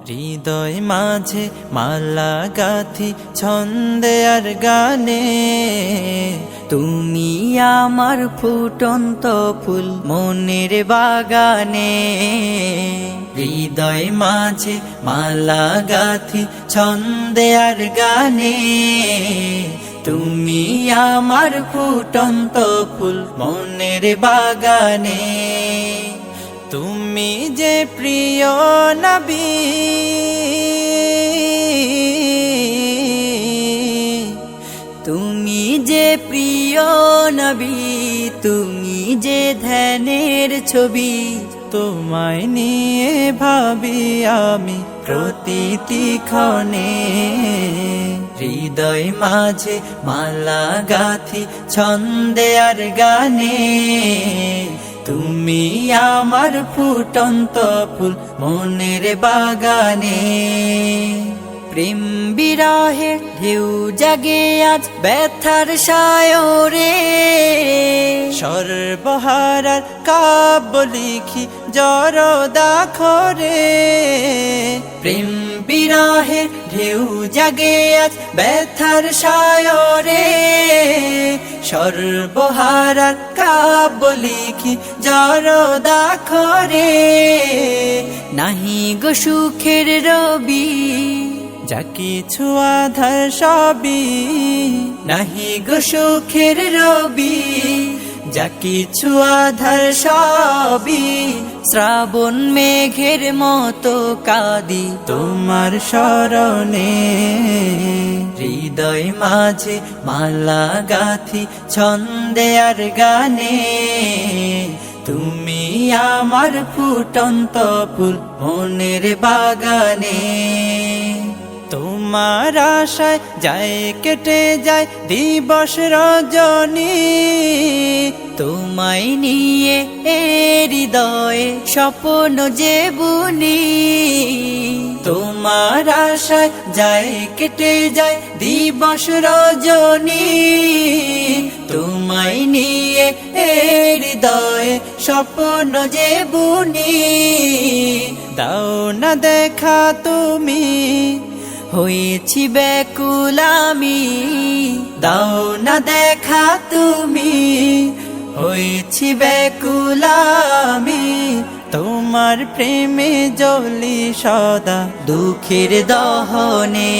হৃদয় মাঝে মালা গাথি ছন্দে আর গানে, তুমি আমার ফুটন্ত ফুল মনের বাগানে। হৃদয় মাঝে মালা গাথি ছন্দে আর গানে, তুমি আমার ফুটন্ত ফুল মনের বাগানে। তুমি যে প্রিয় নবী, তুমি যে প্রিয় নবী, তুমি যে ধ্যানের ছবি। তোমায় নিয়ে ভাবি আমি প্রতিটি ক্ষণে, হৃদয় মাঝে মালা গাথি ছন্দে আর গানে, তুমি আমার ফুটন্ত ফুল মনের বাগানে। প্রেম বিরহে ঢেউ জাগে আজ ব্যথার সায়রে, সর্বহারার কাব্য লিখি জরদাখরে। প্রেম বিরহে ঢেউ জাগে আজ ব্যথার সায়রে, সর্বহারার কাব্য লিখি জরদাখরে। নাহি গো সুখের রবি, যা কিছু আধার সবই। নাহি গো সুখের রবি, যা কিছু আধার সবই। শ্রাবণ মেঘের মতো কাঁদি তোমার শরণে, হৃদয় মাঝে মালা গাথি ছন্দে আর গানে, তুমি আমার ফুটন্ত ফুল মনের বাগানে। তোমার আশায় যায় কেটে যায় দিবস রজনী, তোমায় নিয়ে হৃদয়ে স্বপ্ন যে বুনি। তোমার আশায় যায় কেটে যায় দিবস রজনী, তোমায় নিয়ে হৃদয়ে স্বপ্ন যে বুনি। দাও না দেখা তুমি, হয়েছি ব্যাকুল আমি। দাও না দেখা তুমি, হয়েছি ব্যাকুল আমি। তোমার প্রেমে জ্বলি সদা দুঃখের দহনে,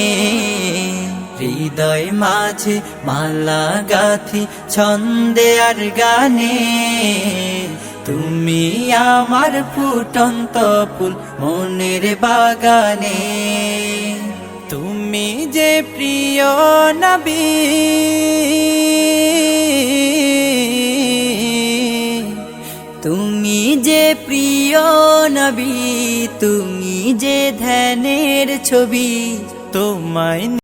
হৃদয় মাঝে মালা গাথি ছন্দে আর গানে, তুমি আমার ফুটন্ত ফুল মনের বাগানে। তুমি যে প্রিয় নবী, তুমি যে প্রিয় নবী, তুমি যে ধ্যানের ছবি। তোমায়